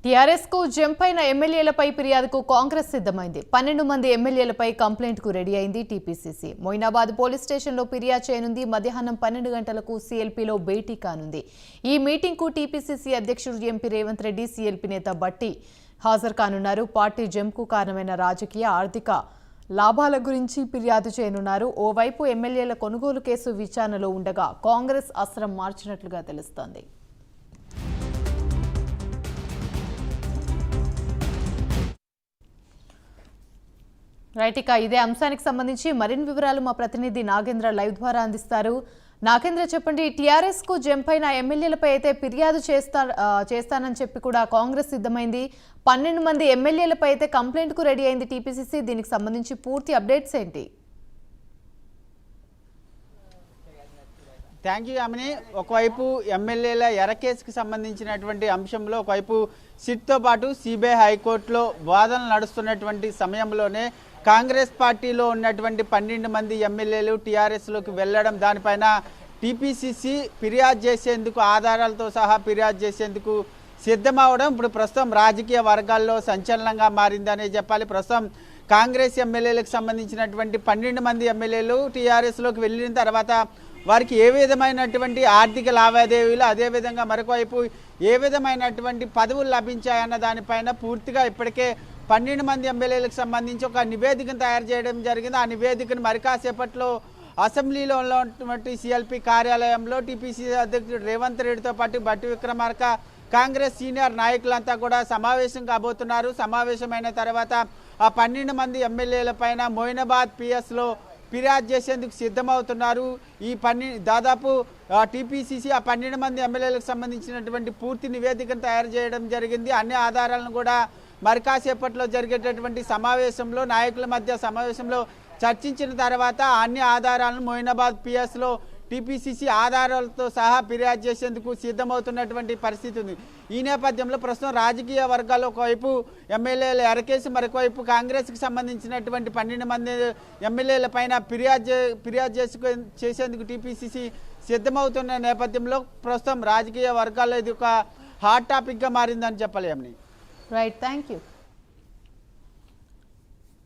TRS కు jump అయిన ఎమ్మెల్యేలపై ఫిర్యాదుకు కాంగ్రెస్ సిద్ధమైంది. 12 మంది ఎమ్మెల్యేలపై కంప్లైంట్ కు రెడీ అయింది టీపీసీసీ. మొయినాబాద్ పోలీస్ స్టేషన్లో ఫిర్యాదు చేయనుంది. మధ్యాహ్నం 12 గంటలకు సీఎల్పీలో భేటీ కానుంది. ఈ మీటింగ్ కు టీపీసీసీ అధ్యక్షుడు ఎంపీ రేవంత్ రెడ్డి, సీఎల్పీ నేత భట్టి హాజరు కానున్నారు. పార్టీ జంప్ కు కారణమైన రాజకీయ, ఆర్థిక లాభాల గురించి ఫిర్యాదు చేయనున్నారు. ఓవైపు ఎమ్మెల్యేల కొనుగోలు కేసు విచారణలో ఉండగా కాంగ్రెస్ అస్త్రం మార్చినట్లుగా తెలుస్తోంది. రైట్, ఇక ఇదే అంశానికి సంబంధించి మరిన్ని వివరాలు మా ప్రతినిధి నాగేంద్ర లైవ్ ద్వారా అందిస్తారు. నాగేంద్ర, చెప్పండి. టీఆర్ఎస్ కు జంప్ అయిన ఎమ్మెల్యేలపై అయితే ఫిర్యాదు చేస్తానని చెప్పి కూడా కాంగ్రెస్ సిద్ధమైంది. 12 మంది ఎమ్మెల్యేలపై అయితే కంప్లైంట్ కు రెడీ అయింది టీపీసీసీ. దీనికి సంబంధించి పూర్తి అప్డేట్స్ ఏంటి? Thank you Yamini. ఒకవైపు ఎమ్మెల్యేల ఎరకేసుకు సంబంధించినటువంటి అంశంలో ఒకవైపు సిట్తో పాటు సిబిఐ హైకోర్టులో వాదనలు నడుస్తున్నటువంటి సమయంలోనే కాంగ్రెస్ పార్టీలో ఉన్నటువంటి 12 మంది ఎమ్మెల్యేలు టీఆర్ఎస్లోకి వెళ్ళడం, దానిపైన టీపీసీసీ ఫిర్యాదు చేసేందుకు, ఆధారాలతో సహా ఫిర్యాదు చేసేందుకు సిద్ధమవడం ఇప్పుడు ప్రస్తుతం రాజకీయ వర్గాల్లో సంచలనంగా మారిందనే చెప్పాలి. ప్రస్తుతం కాంగ్రెస్ ఎమ్మెల్యేలకు సంబంధించినటువంటి 12 మంది ఎమ్మెల్యేలు టీఆర్ఎస్లోకి వెళ్ళిన తర్వాత వారికి ఏ విధమైనటువంటి ఆర్థిక లావాదేవీలు, అదేవిధంగా మరొకవైపు ఏ విధమైనటువంటి పదవులు లభించాయన్న దానిపైన పూర్తిగా ఇప్పటికే 12 మంది ఎమ్మెల్యేలకు సంబంధించి ఒక నివేదికను తయారు చేయడం జరిగింది. ఆ నివేదికను మరి కాసేపట్లో అసెంబ్లీలో ఉన్నటువంటి సిఎల్పీ కార్యాలయంలో టీపీసీసీ అధ్యక్షుడు రేవంత్ రెడ్డితో పాటు భట్టి విక్రమార్క, కాంగ్రెస్ సీనియర్ నాయకులంతా కూడా సమావేశం కాబోతున్నారు. సమావేశమైన తర్వాత ఆ 12 మంది ఎమ్మెల్యేల పైన మొయినాబాద్ పిఎస్లో ఫిర్యాదు చేసేందుకు సిద్ధమవుతున్నారు. దాదాపు టీపీసీసీ ఆ 12 మంది ఎమ్మెల్యేలకు సంబంధించినటువంటి పూర్తి నివేదికను తయారు చేయడం జరిగింది. అన్ని ఆధారాలను కూడా మరి కాసేపట్లో జరిగేటటువంటి సమావేశంలో, నాయకుల మధ్య సమావేశంలో చర్చించిన తర్వాత అన్ని ఆధారాలను మొయినాబాద్ పిఎస్లో టీపీసీసీ ఆధారాలతో సహా ఫిర్యాదు చేసేందుకు సిద్ధమవుతున్నటువంటి పరిస్థితి ఉంది. ఈ నేపథ్యంలో ప్రస్తుతం రాజకీయ వర్గాల్లో ఒకవైపు ఎమ్మెల్యేల ఎరకేసి, మరొకవైపు కాంగ్రెస్కి సంబంధించినటువంటి 12 మంది ఎమ్మెల్యేల పైన ఫిర్యాదు చేసేందుకు టీపీసీసీ సిద్ధమవుతున్న నేపథ్యంలో ప్రస్తుతం రాజకీయ వర్గాల్లో ఇది ఒక హాట్ టాపిక్గా మారిందని చెప్పలేమని. Right, thank you.